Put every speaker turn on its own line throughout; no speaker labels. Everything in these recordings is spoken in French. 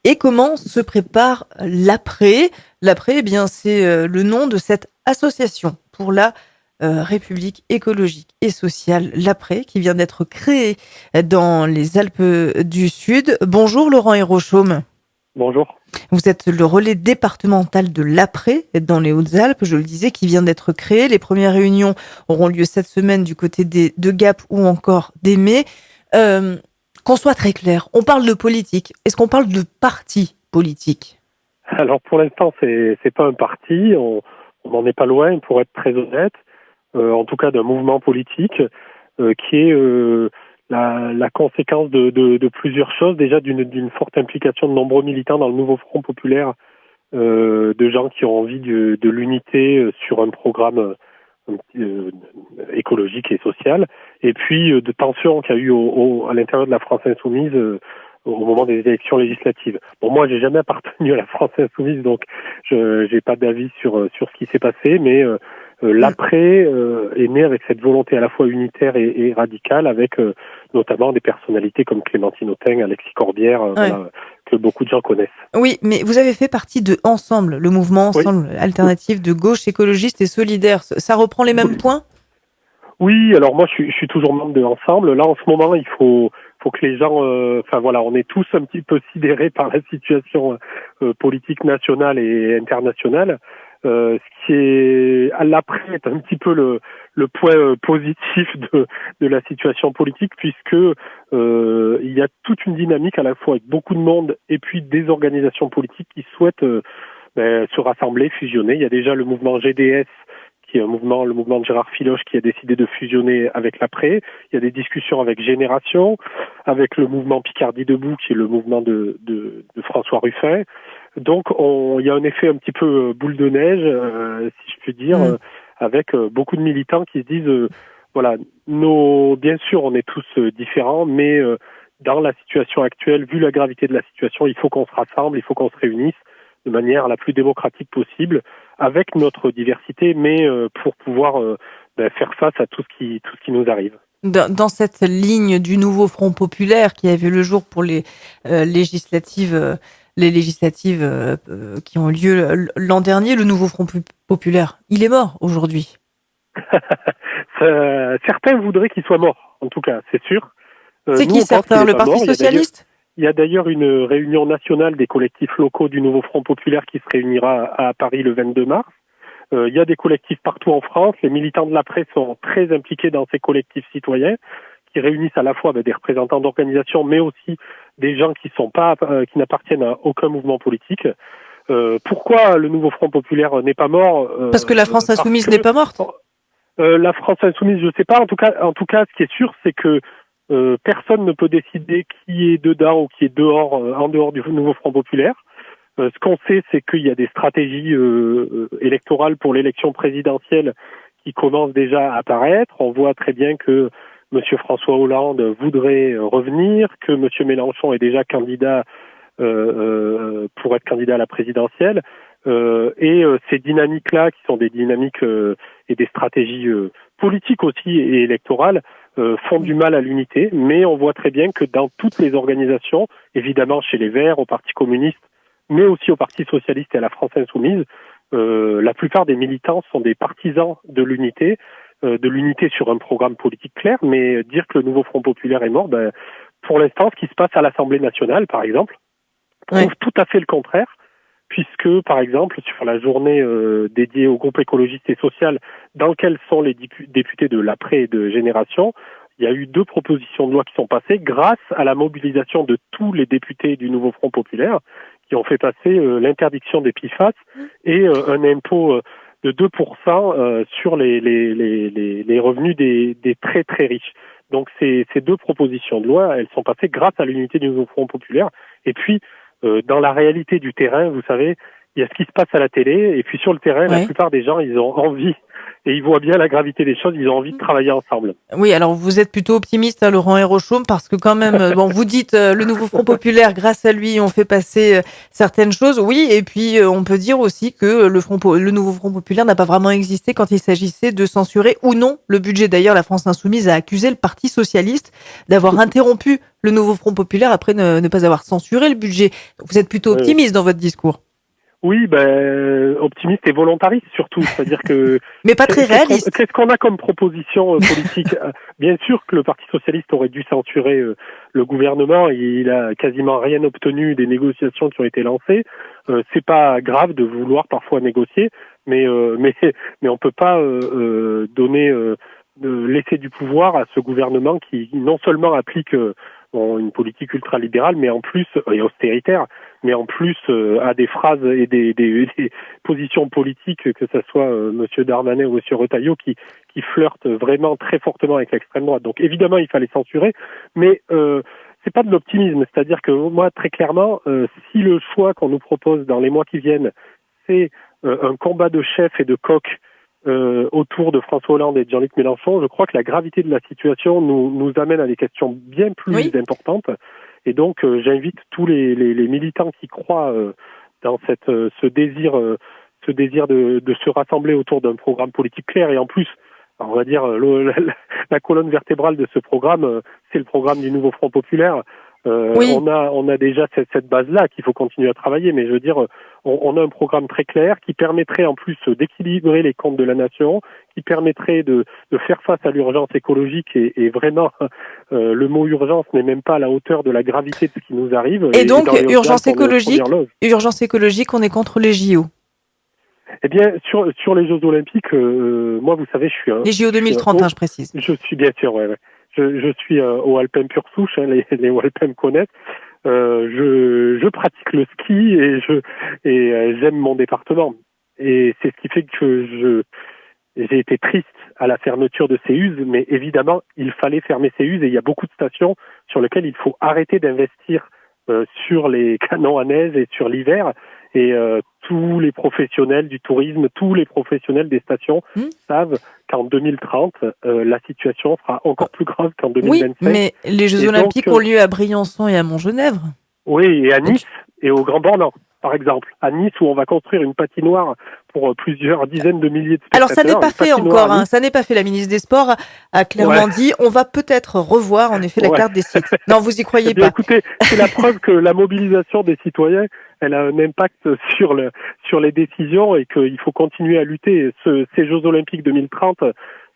Et comment se prépare l'après? L'après, eh bien, c'est, le nom de cette association pour la, République écologique et sociale, l'Après, qui vient d'être créée dans les Alpes, du Sud. Bonjour Laurent Hérochaume.
Bonjour.
Vous êtes le relais départemental de l'Après dans les Hautes-Alpes, je le disais, qui vient d'être créé. Les premières réunions auront lieu cette semaine du côté de Gap ou encore d'Aimé. Hem, qu'on soit très clair, on parle de politique. Est-ce qu'on parle de parti politique?
Alors pour l'instant, c'est pas un parti, on n'en est pas loin, pour être très honnête. En tout cas d'un mouvement politique qui est la conséquence de plusieurs choses. Déjà d'une forte implication de nombreux militants dans le nouveau Front populaire, de gens qui ont envie de l'unité sur un programme écologique et social, et puis de tensions qu'il y a eu à l'intérieur de la France insoumise au moment des élections législatives. Bon, moi, j'ai jamais appartenu à la France insoumise, donc je j'ai pas d'avis sur ce qui s'est passé, mais
Mmh.
l'après est né avec cette volonté à la fois unitaire et radicale, avec notamment des personnalités comme Clémentine Autain, Alexis Corbière,
Ouais.
voilà, que beaucoup de gens connaissent.
Oui, mais vous avez fait partie de Ensemble, le mouvement
Oui.
Ensemble alternatif de gauche écologiste et solidaire. Ça reprend les mêmes points?
Oui, alors moi je suis toujours membre de Ensemble. Là en ce moment, il faut que les gens, enfin voilà, on est tous un petit peu sidérés par la situation politique nationale et internationale. Ce qui est à l'après est un petit peu le point positif de la situation politique, puisque il y a toute une dynamique à la fois avec beaucoup de monde et puis des organisations politiques qui souhaitent se rassembler, fusionner. Il y a déjà le mouvement GDS, qui est le mouvement de Gérard Filoche, qui a décidé de fusionner avec l'Après. Il y a des discussions avec Génération, avec le mouvement Picardie Debout, qui est le mouvement de François Ruffin. Donc il y a un effet un petit peu boule de neige, si je puis dire,
Mmh.
avec beaucoup de militants qui se disent, voilà, bien sûr, on est tous différents, mais dans la situation actuelle, vu la gravité de la situation, il faut qu'on se rassemble, il faut qu'on se réunisse de manière la plus démocratique possible, avec notre diversité, mais pour pouvoir faire face à tout ce qui nous arrive.
Dans cette ligne du nouveau Front populaire qui a vu le jour pour législatives, les législatives, qui ont lieu l'an dernier, le nouveau Front populaire, il est mort aujourd'hui.
Certains voudraient qu'il soit mort, en tout cas, c'est sûr.
C'est
Nous,
qui
on pense qu'il
certains?
n'est
Le
pas
Parti
mort.
socialiste?
Il y a d'ailleurs une réunion nationale des collectifs locaux du nouveau Front populaire qui se réunira à Paris le 22 mars. Il y a des collectifs partout en France. Les militants de l'après sont très impliqués dans ces collectifs citoyens qui réunissent à la fois des représentants d'organisations, mais aussi des gens qui n'appartiennent à aucun mouvement politique. Pourquoi le nouveau Front populaire n'est pas mort?
Parce que la France
Parce
insoumise n'est
que
pas morte?
la France insoumise, je ne sais pas. En tout cas, ce qui est sûr, c'est que personne ne peut décider qui est dedans ou qui est dehors, en dehors du nouveau Front populaire. Ce qu'on sait, c'est qu'il y a des stratégies électorales pour l'élection présidentielle qui commencent déjà à apparaître. On voit très bien que M. François Hollande voudrait revenir, que M. Mélenchon est déjà candidat pour être candidat à la présidentielle. Ces dynamiques-là, qui sont des dynamiques et des stratégies politiques aussi et électorales, font du mal à l'unité. Mais on voit très bien que dans toutes les organisations, évidemment chez les Verts, au Parti communiste, mais aussi au Parti socialiste et à la France insoumise, la plupart des militants sont des partisans de l'unité sur un programme politique clair, mais dire que le nouveau Front populaire est mort, pour l'instant, ce qui se passe à l'Assemblée nationale, par exemple,
Oui.
prouve tout à fait le contraire, puisque, par exemple, sur la journée dédiée au groupe écologiste et social, dans lequel sont les députés de l'après et de Génération, il y a eu 2 propositions de loi qui sont passées grâce à la mobilisation de tous les députés du nouveau Front populaire, qui ont fait passer l'interdiction des PFAS et un impôt de 2% sur les revenus des très très riches. Donc ces 2 propositions de loi, elles sont passées grâce à l'unité du nouveau Front populaire. Et puis, dans la réalité du terrain, vous savez, il y a ce qui se passe à la télé, et puis sur le terrain, la plupart des gens, ils ont envie, et ils voient bien la gravité des choses, ils ont envie de travailler ensemble.
Oui, alors vous êtes plutôt optimiste, Laurent Hérochaume, parce que quand même, bon, vous dites le nouveau Front populaire, grâce à lui, on fait passer certaines choses, oui, et puis on peut dire aussi que le nouveau Front populaire n'a pas vraiment existé quand il s'agissait de censurer ou non le budget. D'ailleurs, la France insoumise a accusé le Parti socialiste d'avoir interrompu le nouveau Front populaire après ne pas avoir censuré le budget. Donc, vous êtes plutôt optimiste dans votre discours.
Oui, optimiste et volontariste surtout, c'est-à-dire que
mais pas très réaliste.
Qu'est-ce qu'on a comme proposition politique? Bien sûr que le Parti socialiste aurait dû censurer le gouvernement, il a quasiment rien obtenu des négociations qui ont été lancées. C'est pas grave de vouloir parfois négocier, mais on peut pas laisser du pouvoir à ce gouvernement qui non seulement applique une politique ultralibérale, mais en plus et austéritaire, mais en plus à des phrases et des positions politiques, que ce soit Monsieur Darmanin ou Monsieur Retailleau, qui flirtent vraiment très fortement avec l'extrême droite. Donc évidemment, il fallait censurer, mais c'est pas de l'optimisme. C'est-à-dire que moi, très clairement, si le choix qu'on nous propose dans les mois qui viennent, c'est un combat de chefs et de coqs autour de François Hollande et de Jean-Luc Mélenchon, je crois que la gravité de la situation nous amène à des questions bien plus importantes. Et donc, j'invite tous les militants qui croient dans ce désir de se rassembler autour d'un programme politique clair. Et en plus, on va dire la colonne vertébrale de ce programme, c'est le programme du nouveau Front populaire. On a déjà cette base-là qu'il faut continuer à travailler, mais je veux dire, on a un programme très clair qui permettrait en plus d'équilibrer les comptes de la nation, qui permettrait de faire face à l'urgence écologique et vraiment le mot urgence n'est même pas à la hauteur de la gravité de ce qui nous arrive.
Et donc urgence écologique, on est contre les JO.
Eh bien, sur les Jeux Olympiques, moi, vous savez, je suis
les JO 2030, je précise.
Je suis bien sûr, ouais. Je suis au Alpin pure souche, les Alpins me connaissent. Je pratique le ski et j'aime mon département. Et c'est ce qui fait que j'ai été triste à la fermeture de Céuse, mais évidemment, il fallait fermer Céuse et il y a beaucoup de stations sur lesquelles il faut arrêter d'investir sur les canons à neige et sur l'hiver. Et tous les professionnels du tourisme, tous les professionnels des stations savent qu'en 2030, la situation sera encore plus grave qu'en 2025.
Oui, mais les Jeux Olympiques ont lieu à Briançon et à Montgenèvre.
Oui, et à Nice et au Grand Bornand, par exemple. À Nice, où on va construire une patinoire pour plusieurs dizaines de milliers de spectateurs.
Alors, ça n'est pas fait encore, ça n'est pas fait. La ministre des Sports a clairement dit, on va peut-être revoir, en effet, la carte des sites. Non, vous y croyez pas.
Écoutez, c'est la preuve que la mobilisation des citoyens, elle a un impact sur les décisions et qu'il faut continuer à lutter. Ces Jeux Olympiques 2030,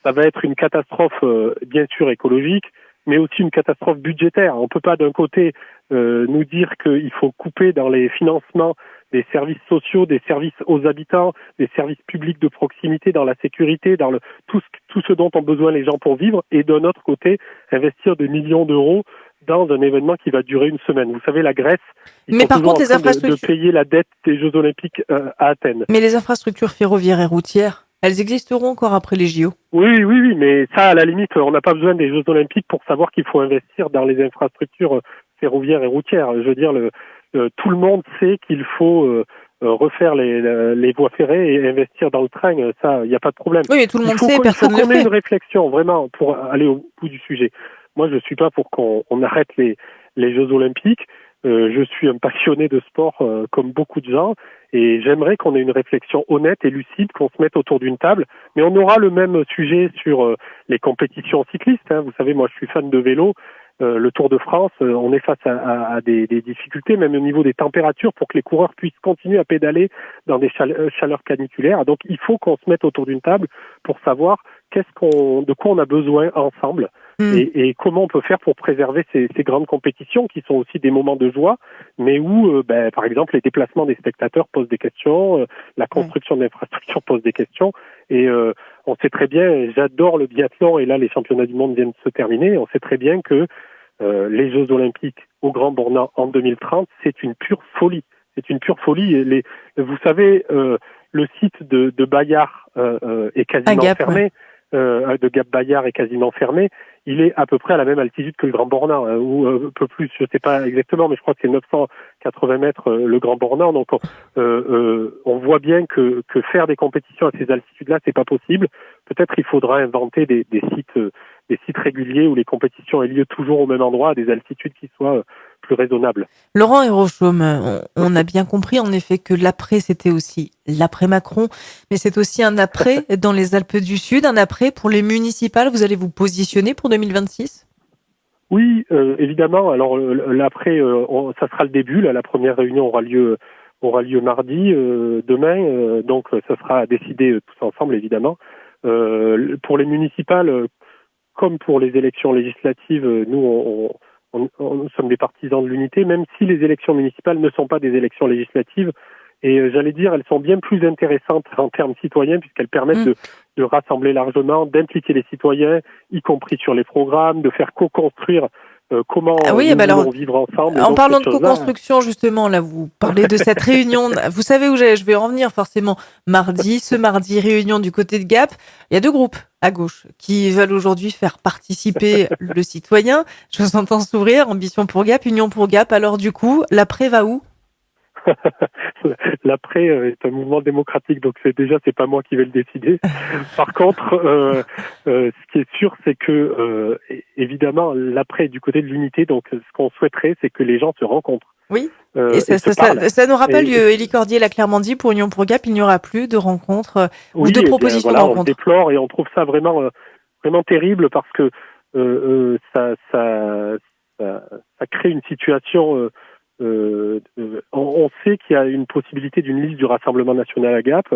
ça va être une catastrophe, bien sûr, écologique, mais aussi une catastrophe budgétaire. On peut pas d'un côté nous dire qu'il faut couper dans les financements des services sociaux, des services aux habitants, des services publics de proximité, dans la sécurité, dans tout ce dont ont besoin les gens pour vivre, et d'un autre côté, investir des millions d'euros dans un événement qui va durer une semaine. Vous savez, la Grèce, ils sont toujours en train de payer la dette des Jeux Olympiques à Athènes.
Mais les infrastructures ferroviaires et routières, elles existeront encore après les JO?
Oui, mais ça, à la limite, on n'a pas besoin des Jeux Olympiques pour savoir qu'il faut investir dans les infrastructures ferroviaires et routières. Je veux dire, tout le monde sait qu'il faut refaire les voies ferrées et investir dans le train. Ça, il n'y a pas de problème.
Oui, mais tout le monde sait, personne ne le fait.
Il faut qu'on ait une réflexion, vraiment, pour aller au bout du sujet. Moi, je suis pas pour qu'on arrête les Jeux Olympiques. Je suis un passionné de sport comme beaucoup de gens et j'aimerais qu'on ait une réflexion honnête et lucide, qu'on se mette autour d'une table. Mais on aura le même sujet sur les compétitions cyclistes. Vous savez, moi, je suis fan de vélo. Le Tour de France, on est face à des difficultés, même au niveau des températures, pour que les coureurs puissent continuer à pédaler dans des chaleurs caniculaires. Donc, il faut qu'on se mette autour d'une table pour savoir de quoi on a besoin ensemble et comment on peut faire pour préserver ces grandes compétitions qui sont aussi des moments de joie, mais où, par exemple, les déplacements des spectateurs posent des questions, la construction d'infrastructures pose des questions, et on sait très bien, j'adore le biathlon, et là, les championnats du monde viennent de se terminer, on sait très bien que les Jeux Olympiques au Grand Bornand en 2030, c'est une pure folie. C'est une pure folie. Vous savez, le site de Bayard est quasiment fermé. De Gap Bayard est quasiment fermé. il est à peu près à la même altitude que le Grand Bornand, ou un peu plus, je sais pas exactement, mais je crois que c'est 980 mètres le Grand Bornand. Donc on voit bien que faire des compétitions à ces altitudes-là, c'est pas possible. Peut-être il faudra inventer des sites réguliers où les compétitions aient lieu toujours au même endroit, à des altitudes qui soient plus raisonnables.
Laurent Hérochaume, on a bien compris en effet que l'après, c'était aussi l'après Macron, mais c'est aussi un après dans les Alpes du Sud, un après pour les municipales. Vous allez vous positionner pour 2026 ?
Oui, évidemment. Alors l'après, ça sera le début. Là, la première réunion aura lieu mardi, demain. Donc ça sera à décider tous ensemble, évidemment. Pour les municipales, comme pour les élections législatives, nous nous sommes des partisans de l'unité, même si les élections municipales ne sont pas des élections législatives. Et j'allais dire, elles sont bien plus intéressantes en termes citoyens puisqu'elles permettent de rassembler largement, d'impliquer les citoyens, y compris sur les programmes, de faire co-construire comment
Ah oui,
nous
bah alors,
voulons vivre ensemble. Et
en
donc,
parlant
ces
de
choses-là,
co-construction, justement, là, vous parlez de cette réunion. Vous savez où je vais en venir, forcément. Ce mardi, réunion du côté de Gap. Il y a deux groupes à gauche qui veulent aujourd'hui faire participer le citoyen. Je vous entends sourire. Ambition pour Gap, Union pour Gap. Alors, du coup, l'après va où?
l'après est un mouvement démocratique, donc c'est pas moi qui vais le décider. Par contre, ce qui est sûr, c'est que évidemment l'après est du côté de l'unité. Donc ce qu'on souhaiterait, c'est que les gens se rencontrent
Oui.
et
Et
se parlent.
ça n'aura pas lieu.
Et
Élie Cordier l'a clairement dit, pour Union pour Gap, il n'y aura plus de rencontres ou
oui,
de
eh bien
propositions de
voilà, on le
rencontres.
déplore et on trouve ça vraiment terrible parce que ça crée une situation. On sait qu'il y a une possibilité d'une liste du Rassemblement national à Gap.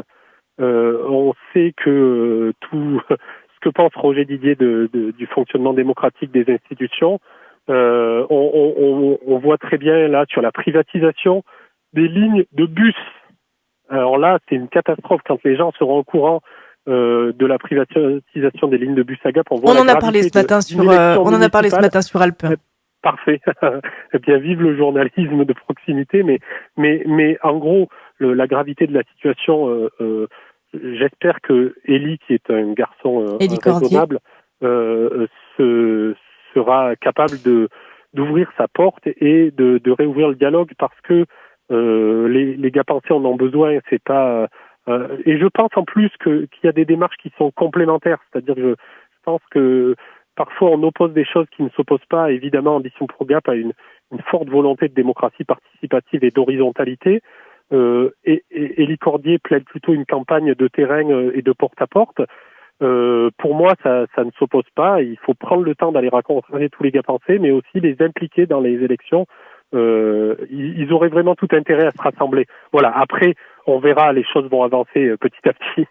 On sait que tout ce que pense Roger Didier du fonctionnement démocratique des institutions. On voit très bien là sur la privatisation des lignes de bus. Alors là, c'est une catastrophe quand les gens seront au courant de la privatisation des lignes de bus à Gap. On voit
On
la
en a parlé ce
gravité
matin on en a parlé ce matin sur Alpes 1.
Parfait. Eh bien, vive le journalisme de proximité, mais en gros, la gravité de la situation, j'espère que Élie, qui est un garçon
Élie Cordier.
raisonnable, sera capable d'ouvrir sa porte et de réouvrir le dialogue parce que les Gapençais en ont besoin. C'est pas et je pense en plus qu'il y a des démarches qui sont complémentaires, c'est-à-dire que je pense que parfois, on oppose des choses qui ne s'opposent pas. Évidemment, Ambition pour Gap a une forte volonté de démocratie participative et d'horizontalité. Et Élie Cordier plaide plutôt une campagne de terrain et de porte-à-porte. Pour moi, ça ne s'oppose pas. Il faut prendre le temps d'aller rencontrer tous les Gapençais, mais aussi les impliquer dans les élections. Ils auraient vraiment tout intérêt à se rassembler. Voilà. Après, on verra, les choses vont avancer petit à petit.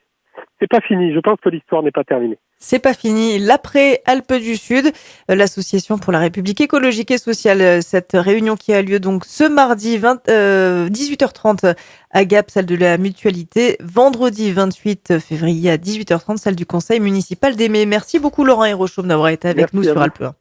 C'est pas fini. Je pense que l'histoire n'est pas terminée.
C'est pas fini. L'après Alpes du Sud, l'Association pour la République écologique et sociale, cette réunion qui a lieu donc ce mardi 18h30 à Gap, salle de la Mutualité, vendredi 28 février à 18h30, salle du Conseil municipal d'Aimé. Merci beaucoup Laurent Hérochaume d'avoir été avec nous sur Alpes 1.